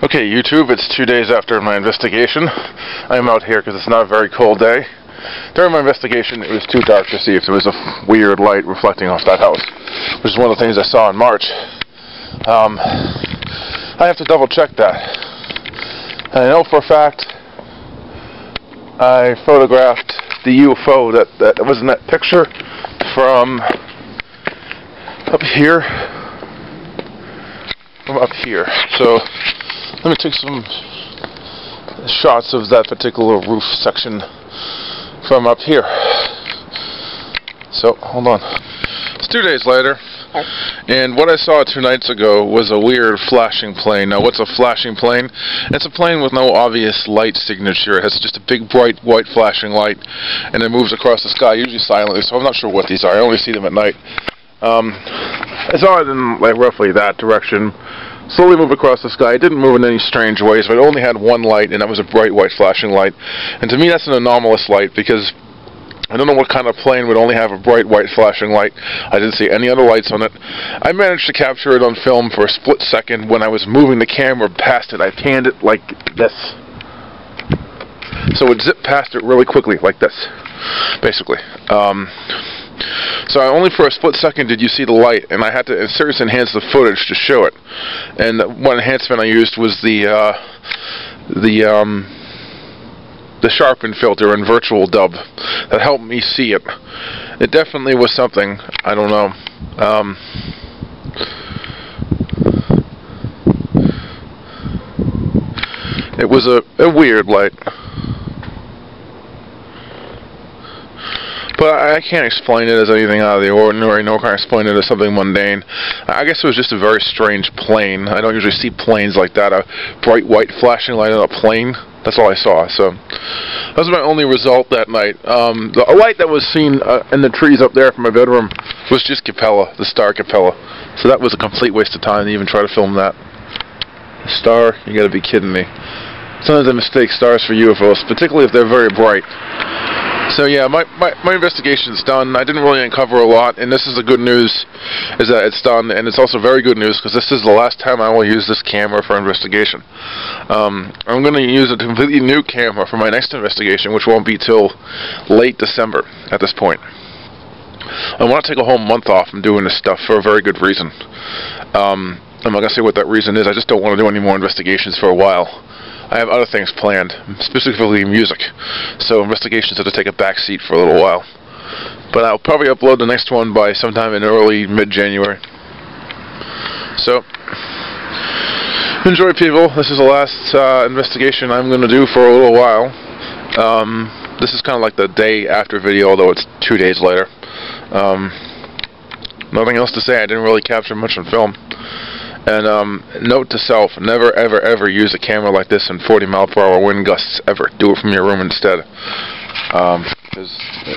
Okay, YouTube, it's 2 days after my investigation. I am out here because it's not a very cold day. During my investigation, it was too dark to see if there was a weird light reflecting off that house, which is one of the things I saw in March. I have to double check that. And I know for a fact I photographed the UFO that was in that picture from up here. From up here. So let me take some shots of that particular roof section from up here. So, hold on. It's 2 days later, and what I saw 2 nights ago was a weird flashing plane. Now, what's a flashing plane? It's a plane with no obvious light signature. It has just a big, bright, white flashing light, and it moves across the sky, usually silently, so I'm not sure what these are. I only see them at night. I saw it in, like, roughly that direction. Slowly move across the sky. It didn't move in any strange ways, but it only had one light, and that was a bright white flashing light. And to me, that's an anomalous light, because I don't know what kind of plane would only have a bright white flashing light. I didn't see any other lights on it. I managed to capture it on film for a split second when I was moving the camera past it. I panned it like this. So it zipped past it really quickly, like this, basically. So only for a split second did you see the light, and I had to seriously enhance the footage to show it. And one enhancement I used was the sharpen filter in virtual dub that helped me see it. It definitely was something. I don't know. It was a weird light. But I can't explain it as anything out of the ordinary, nor can I explain it as something mundane. I guess it was just a very strange plane. I don't usually see planes like that, a bright white flashing light on a plane. That's all I saw. So that was my only result that night. The light that was seen in the trees up there from my bedroom was just Capella, the star Capella. So that was a complete waste of time to even try to film that. Star? You gotta be kidding me. Sometimes I mistake stars for UFOs, particularly if they're very bright. So yeah, my investigation's done. I didn't really uncover a lot, and this is the good news, is that it's done, and it's also very good news because this is the last time I will use this camera for investigation. I'm going to use a completely new camera for my next investigation, which won't be till late December at this point. I want to take a whole month off from doing this stuff for a very good reason. I'm not going to say what that reason is. I just don't want to do any more investigations for a while. I have other things planned, specifically music, so investigations have to take a back seat for a little while. But I'll probably upload the next one by sometime in early, mid-January. So, enjoy, people. This is the last investigation I'm going to do for a little while. This is kind of like the day after video, although it's 2 days later. Nothing else to say. I didn't really capture much on film. And note to self, never ever ever use a camera like this in 40-mile-per-hour wind gusts, ever. Do it from your room instead. Because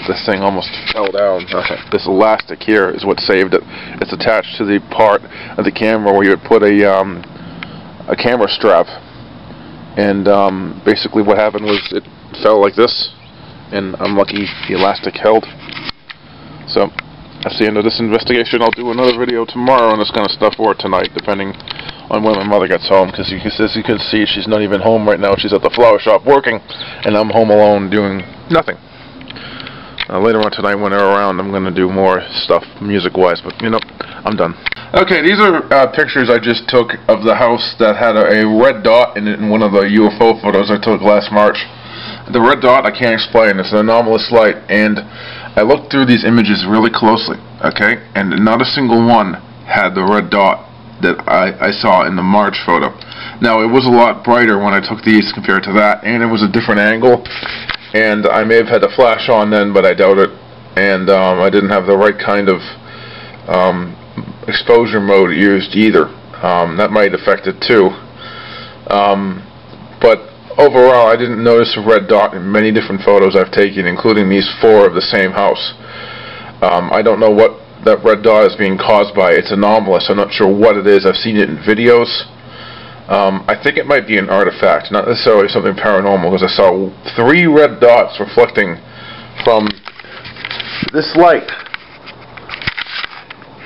this thing almost fell down. This elastic here is what saved it. It's attached to the part of the camera where you would put a camera strap. And basically what happened was it fell like this, and I'm lucky the elastic held. So that's the end of this investigation. I'll do another video tomorrow on this kind of stuff, or tonight, depending on when my mother gets home, because as you can see, she's not even home right now. She's at the flower shop working, and I'm home alone doing nothing. Later on tonight, when they're around, I'm going to do more stuff music-wise, but, you know, I'm done. Okay, these are pictures I just took of the house that had a red dot in it in one of the UFO photos I took last March. The red dot, I can't explain. It's an anomalous light, and I looked through these images really closely, okay, and not a single one had the red dot that I saw in the March photo. Now, it was a lot brighter when I took these compared to that, and it was a different angle, and I may have had the flash on then, but I doubt it, and I didn't have the right kind of exposure mode used either. That might affect it too. But overall, I didn't notice a red dot in many different photos I've taken, including these 4 of the same house. I don't know what that red dot is being caused by. It's anomalous. I'm not sure what it is. I've seen it in videos. I think it might be an artifact, not necessarily something paranormal, because I saw 3 red dots reflecting from this light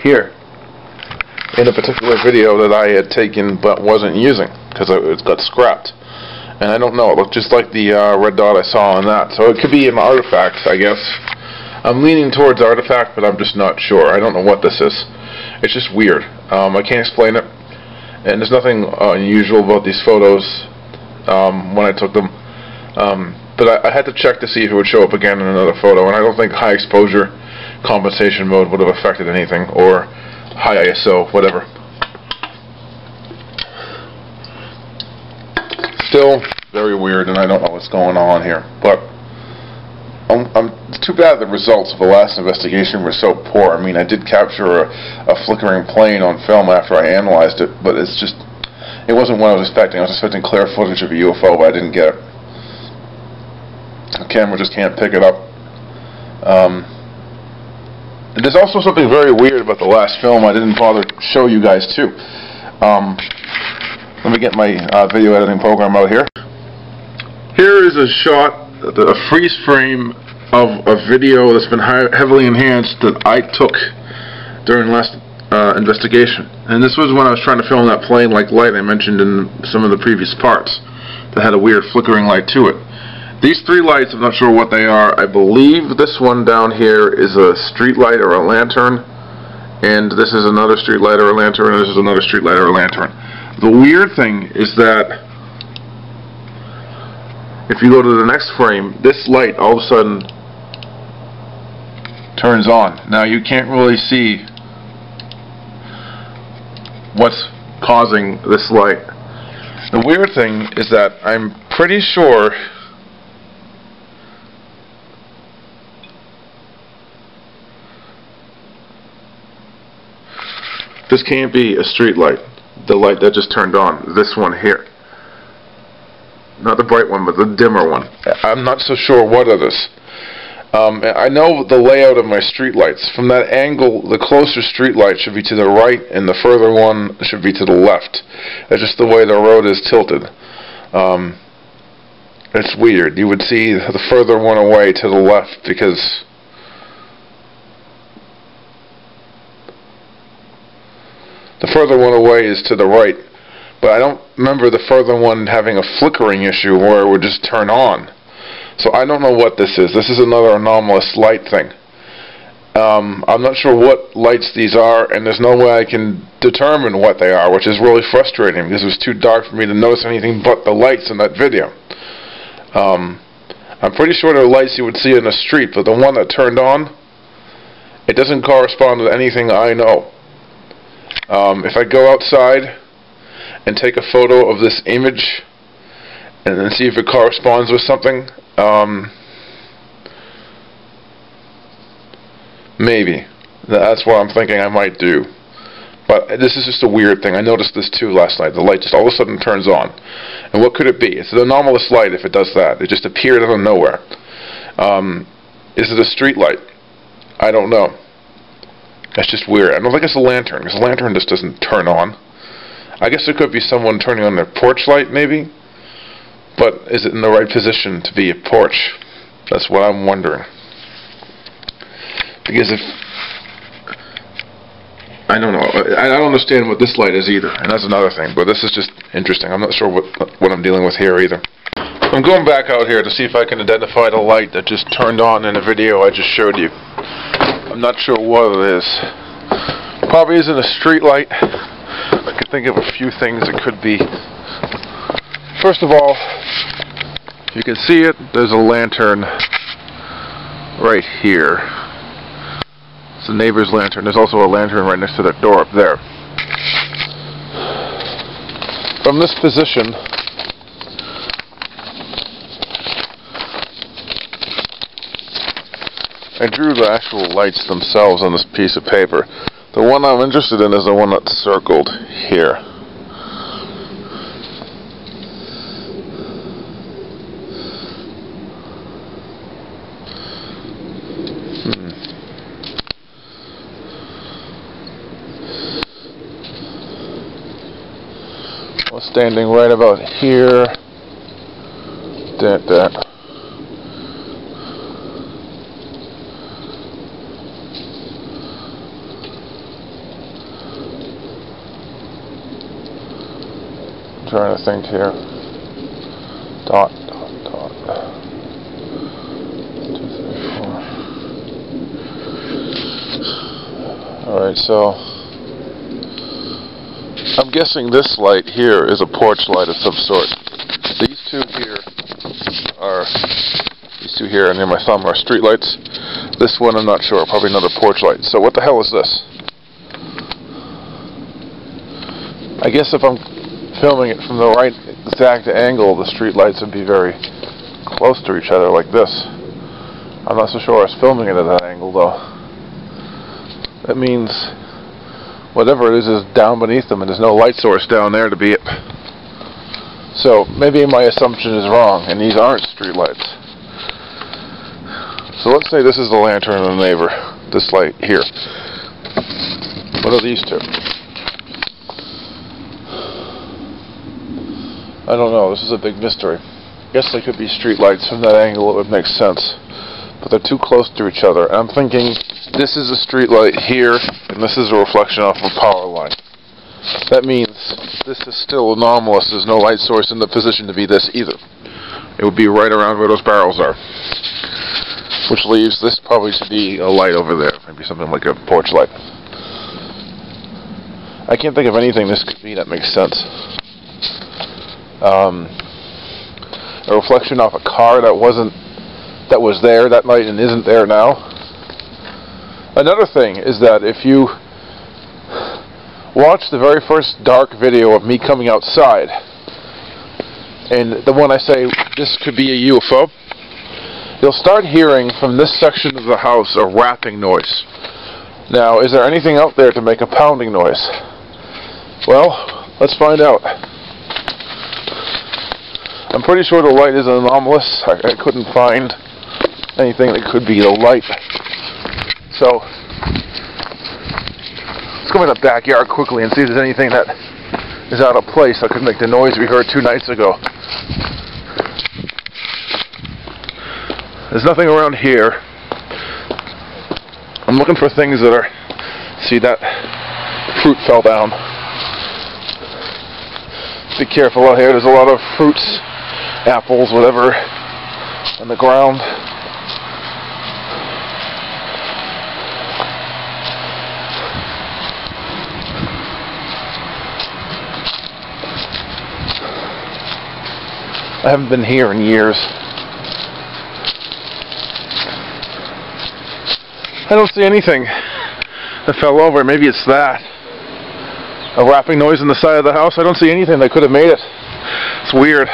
here. in a particular video that I had taken but wasn't using because it got scrapped. And I don't know, it looked just like the red dot I saw on that. So it could be an artifact, I guess. I'm leaning towards artifact, but I'm just not sure. I don't know what this is. It's just weird. I can't explain it. And there's nothing unusual about these photos when I took them. But I had to check to see if it would show up again in another photo, and I don't think high exposure compensation mode would have affected anything, or high ISO, whatever. Still very weird, and I don't know what's going on here. But it's too bad the results of the last investigation were so poor. I mean, I did capture a flickering plane on film after I analyzed it, but it wasn't what I was expecting. I was expecting clear footage of a UFO, but I didn't get it. The camera just can't pick it up. And there's also something very weird about the last film I didn't bother to show you guys too. Let me get my video editing program out here. Here is a shot, a freeze frame of a video that's been heavily enhanced that I took during the last investigation. And this was when I was trying to film that plane-like light I mentioned in some of the previous parts that had a weird flickering light to it. These three lights, I'm not sure what they are. I believe this one down here is a street light or a lantern, and this is another street light or a lantern, and this is another street light or a lantern. The weird thing is that if you go to the next frame, this light all of a sudden turns on. Now you can't really see what's causing this light. The weird thing is that I'm pretty sure this can't be a street light, the light that just turned on, this one here. Not the bright one, but the dimmer one. I'm not so sure what it is. I know the layout of my street lights. From that angle, the closer street light should be to the right, and the further one should be to the left. That's just the way the road is tilted. It's weird. You would see the further one away to the left because the further one away is to the right, but I don't remember the further one having a flickering issue where it would just turn on. So I don't know what this is. This is another anomalous light thing. I'm not sure what lights these are, and there's no way I can determine what they are, which is really frustrating because it was too dark for me to notice anything but the lights in that video. I'm pretty sure they're lights you would see in the street, but the one that turned on, it doesn't correspond with anything I know. If I go outside and take a photo of this image and then see if it corresponds with something, maybe. That's what I'm thinking I might do. But this is just a weird thing. I noticed this too last night. The light just all of a sudden turns on. And what could it be? It's an anomalous light if it does that. It just appeared out of nowhere. Is it a street light? I don't know. That's just weird. I don't think it's a lantern, because a lantern just doesn't turn on. I guess it could be someone turning on their porch light, maybe. But is it in the right position to be a porch? That's what I'm wondering. Because if... I don't know. I don't understand what this light is either, and that's another thing. But this is just interesting. I'm not sure what I'm dealing with here either. I'm going back out here to see if I can identify the light that just turned on in the video I just showed you. I'm not sure what it is. Probably isn't a street light. I can think of a few things it could be. First of all, if you can see it, there's a lantern right here. It's a neighbor's lantern. There's also a lantern right next to the door up there. From this position, I drew the actual lights themselves on this piece of paper. The one I'm interested in is the one that's circled here. Well, standing right about here. That. trying to think here. Dot. 2, 3, 4. Alright, so I'm guessing this light here is a porch light of some sort. These two here near my thumb are street lights. This one I'm not sure, probably another porch light. So what the hell is this? I guess if I'm filming it from the right exact angle, the street lights would be very close to each other like this. I'm not so sure I was filming it at that angle though. That means whatever it is down beneath them, and there's no light source down there to be it. So maybe my assumption is wrong, and these aren't street lights. So let's say this is the lantern of the neighbor, this light here. What are these two? I don't know, this is a big mystery. I guess they could be street lights. From that angle it would make sense. But they're too close to each other. I'm thinking this is a street light here, and this is a reflection off a power line. That means this is still anomalous. There's no light source in the position to be this either. It would be right around where those barrels are. Which leaves this probably to be a light over there. Maybe something like a porch light. I can't think of anything this could be that makes sense. A reflection off a car that was there that night and isn't there now. Another thing is that if you watch the very first dark video of me coming outside, and the one I say this could be a UFO, you'll start hearing from this section of the house a rapping noise. Now, is there anything out there to make a pounding noise? Well, let's find out. I'm pretty sure the light is anomalous. I couldn't find anything that could be the light. So, let's go in the backyard quickly and see if there's anything that is out of place that could make the noise we heard 2 nights ago. There's nothing around here. I'm looking for things that are... See, that fruit fell down. Be careful out here. There's a lot of fruits, apples, whatever, on the ground. I haven't been here in years. I don't see anything that fell over. Maybe it's that. A rapping noise on the side of the house. I don't see anything that could have made it. It's weird.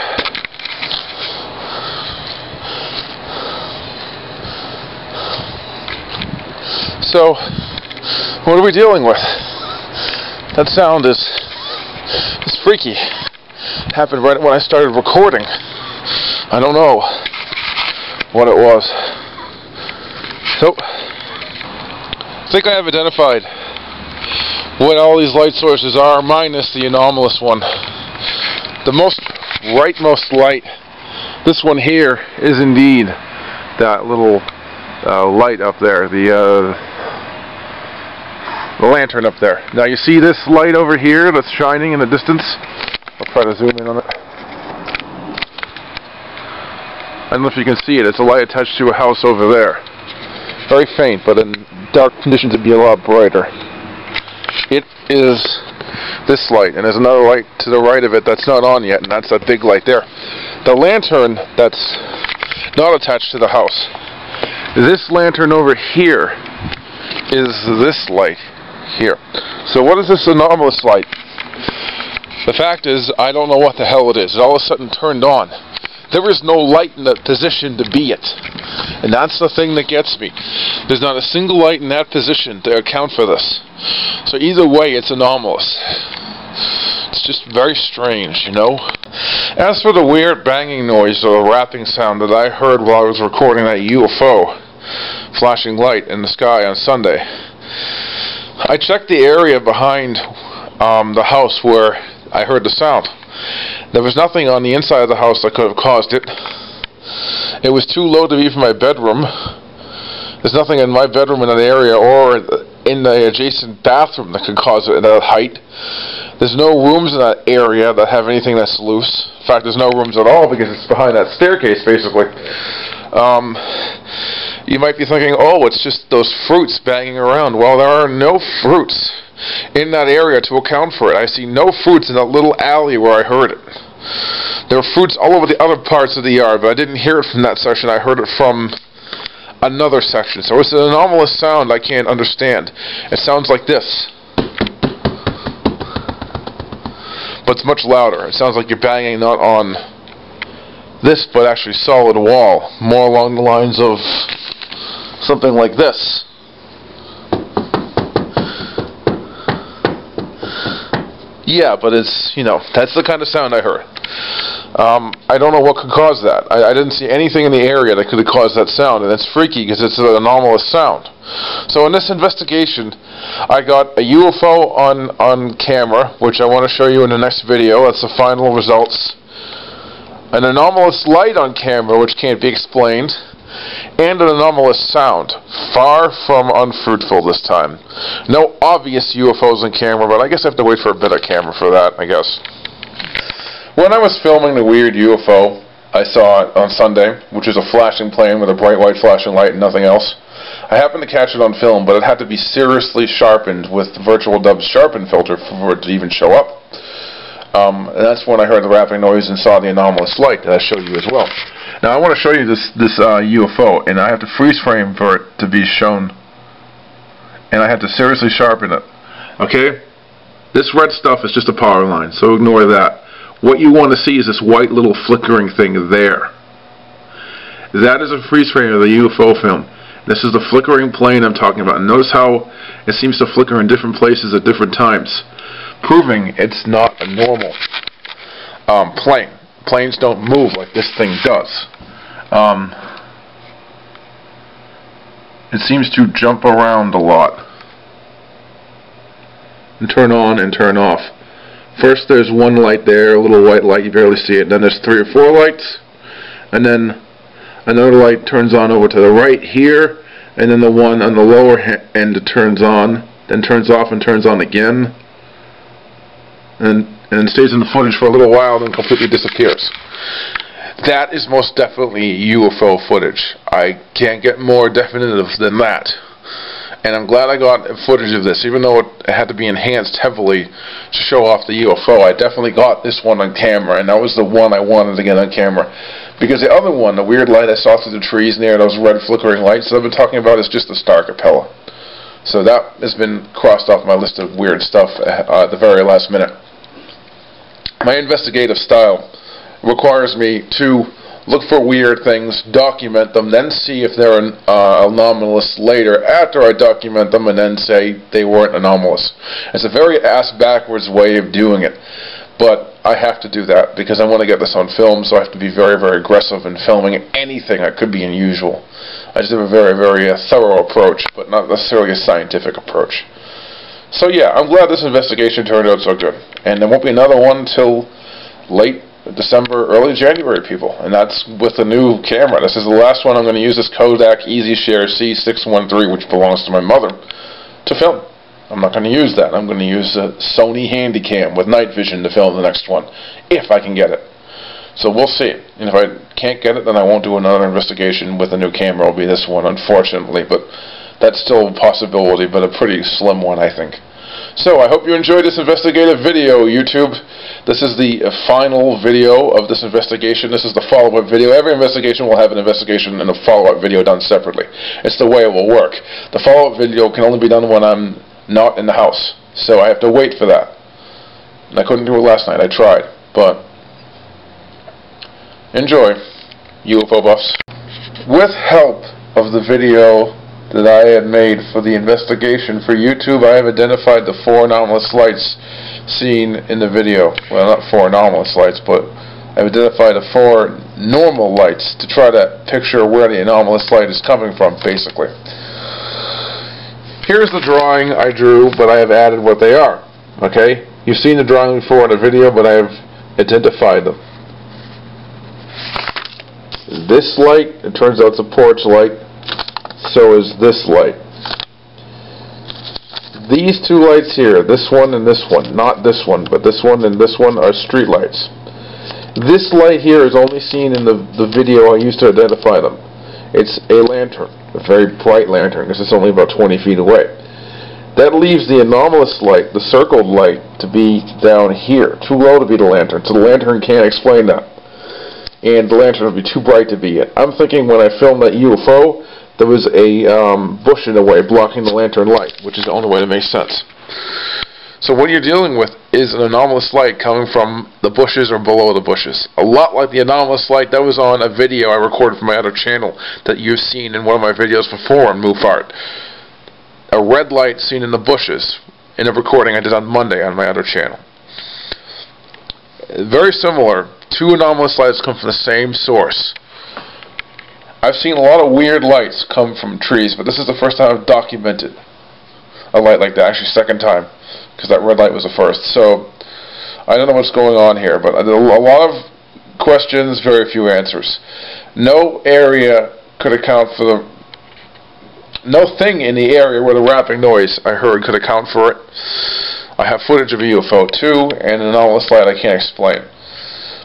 So, what are we dealing with? That sound is freaky. It happened right when I started recording. I don't know what it was. So, I think I have identified what all these light sources are, minus the anomalous one. The rightmost light, this one here, is indeed that little light up there, the lantern up there. Now you see this light over here that's shining in the distance? I'll try to zoom in on it. I don't know if you can see it. It's a light attached to a house over there. Very faint, but in dark conditions it'd be a lot brighter. It is this light, and there's another light to the right of it that's not on yet, and that's that big light there. The lantern that's not attached to the house, this lantern over here is this light here. So what is this anomalous light? The fact is, I don't know what the hell it is. It all of a sudden turned on. There is no light in the position to be it. And that's the thing that gets me. There's not a single light in that position to account for this. So either way, it's anomalous. It's just very strange, you know? As for the weird banging noise or the rapping sound that I heard while I was recording that UFO flashing light in the sky on Sunday, I checked the area behind the house where I heard the sound. There was nothing on the inside of the house that could have caused it. It was too low to be from my bedroom. There's nothing in my bedroom in that area or in the adjacent bathroom that could cause it at that height. There's no rooms in that area that have anything that's loose. In fact, there's no rooms at all because it's behind that staircase, basically. You might be thinking, oh, it's just those fruits banging around. Well, there are no fruits in that area to account for it. I see no fruits in that little alley where I heard it. There are fruits all over the other parts of the yard, but I didn't hear it from that section. I heard it from another section. So it's an anomalous sound I can't understand. It sounds like this, but it's much louder. It sounds like you're banging not on this, but actually solid wall, more along the lines of something like this. Yeah, but it's, you know, that's the kind of sound I heard. I don't know what could cause that. I didn't see anything in the area that could have caused that sound, and it's freaky because it's an anomalous sound. So in this investigation, I got a UFO on camera, which I want to show you in the next video. That's the final results. An anomalous light on camera, which can't be explained, and an anomalous sound. Far from unfruitful this time. No obvious UFOs on camera, but I guess I have to wait for a better camera for that, I guess. When I was filming the weird UFO I saw on Sunday, which is a flashing plane with a bright white flashing light and nothing else, I happened to catch it on film, but it had to be seriously sharpened with the Virtual Dub's sharpen filter for it to even show up. And that's when I heard the rapping noise and saw the anomalous light that I showed you as well. Now I want to show you this UFO, and I have to freeze frame for it to be shown, and I have to seriously sharpen it. Okay? This red stuff is just a power line, so ignore that. What you want to see is this white little flickering thing there. That is a freeze frame of the UFO film. This is the flickering plane I'm talking about. And notice how it seems to flicker in different places at different times, proving it's not a normal plane. Planes don't move like this thing does. It seems to jump around a lot and turn on and turn off. First there's one light there, a little white light, you barely see it. Then there's 3 or 4 lights, and then another light turns on over to the right here, and then the one on the lower end turns on, then turns off and turns on again, and stays in the footage for a little while, then completely disappears. That is most definitely UFO footage. I can't get more definitive than that. And I'm glad I got footage of this, even though it had to be enhanced heavily to show off the UFO. I definitely got this one on camera, and that was the one I wanted to get on camera. Because the other one, the weird light I saw through the trees near those red flickering lights that I've been talking about, is just a star capella. So that has been crossed off my list of weird stuff at the very last minute. My investigative style requires me to look for weird things, document them, then see if they're anomalous later after I document them, and then say they weren't anomalous. It's a very ass-backwards way of doing it, but I have to do that because I want to get this on film, so I have to be very, very aggressive in filming anything that could be unusual. I just have a very, very thorough approach, but not necessarily a scientific approach. So yeah, I'm glad this investigation turned out so good, and there won't be another one till late December, early January, people, and that's with the new camera. This is the last one I'm going to use, this Kodak EasyShare C613, which belongs to my mother, to film. I'm not going to use that. I'm going to use a Sony Handycam with night vision to film the next one, if I can get it. So we'll see. And if I can't get it, then I won't do another investigation with a new camera. It'll be this one, unfortunately, but that's still a possibility, but a pretty slim one, I think. So, I hope you enjoyed this investigative video, YouTube. This is the final video of this investigation. This is the follow-up video. Every investigation will have an investigation and a follow-up video done separately. It's the way it will work. The follow-up video can only be done when I'm not in the house. So, I have to wait for that. And I couldn't do it last night. I tried. But, enjoy, UFO buffs. With help of the video that I had made for the investigation for YouTube, I have identified the 4 anomalous lights seen in the video. Well, not 4 anomalous lights, but I've identified the 4 normal lights to try to picture where the anomalous light is coming from, basically. Here's the drawing I drew, but I have added what they are. Okay? You've seen the drawing before in the video, but I have identified them. This light, it turns out it's a porch light. So is this light. These two lights here, this one and this one, not this one, but this one and this one are street lights. This light here is only seen in the video I used to identify them. It's a lantern, a very bright lantern, because it's only about 20 feet away. That leaves the anomalous light, the circled light, to be down here, too low to be the lantern, so the lantern can't explain that. And the lantern would be too bright to be it. I'm thinking when I filmed that UFO, there was a bush in the way blocking the lantern light, which is the only way to make sense. So what you're dealing with is an anomalous light coming from the bushes or below the bushes. A lot like the anomalous light that was on a video I recorded for my other channel that you've seen in one of my videos before on M.U.P.H.A.R.T. A red light seen in the bushes in a recording I did on Monday on my other channel. Very similar. Two anomalous lights come from the same source. I've seen a lot of weird lights come from trees, but this is the first time I've documented a light like that. Actually, second time, because that red light was the first. So I don't know what's going on here, but a lot of questions, very few answers. No area could account for the... No thing in the area where the rapping noise I heard could account for it. I have footage of a UFO too, and an anomalous light I can't explain.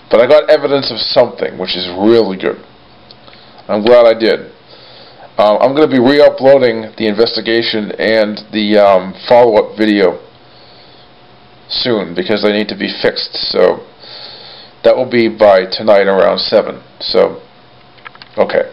But I got evidence of something, which is really good. I'm glad I did. I'm going to be re-uploading the investigation and the follow-up video soon, because they need to be fixed. So that will be by tonight around 7. So, okay.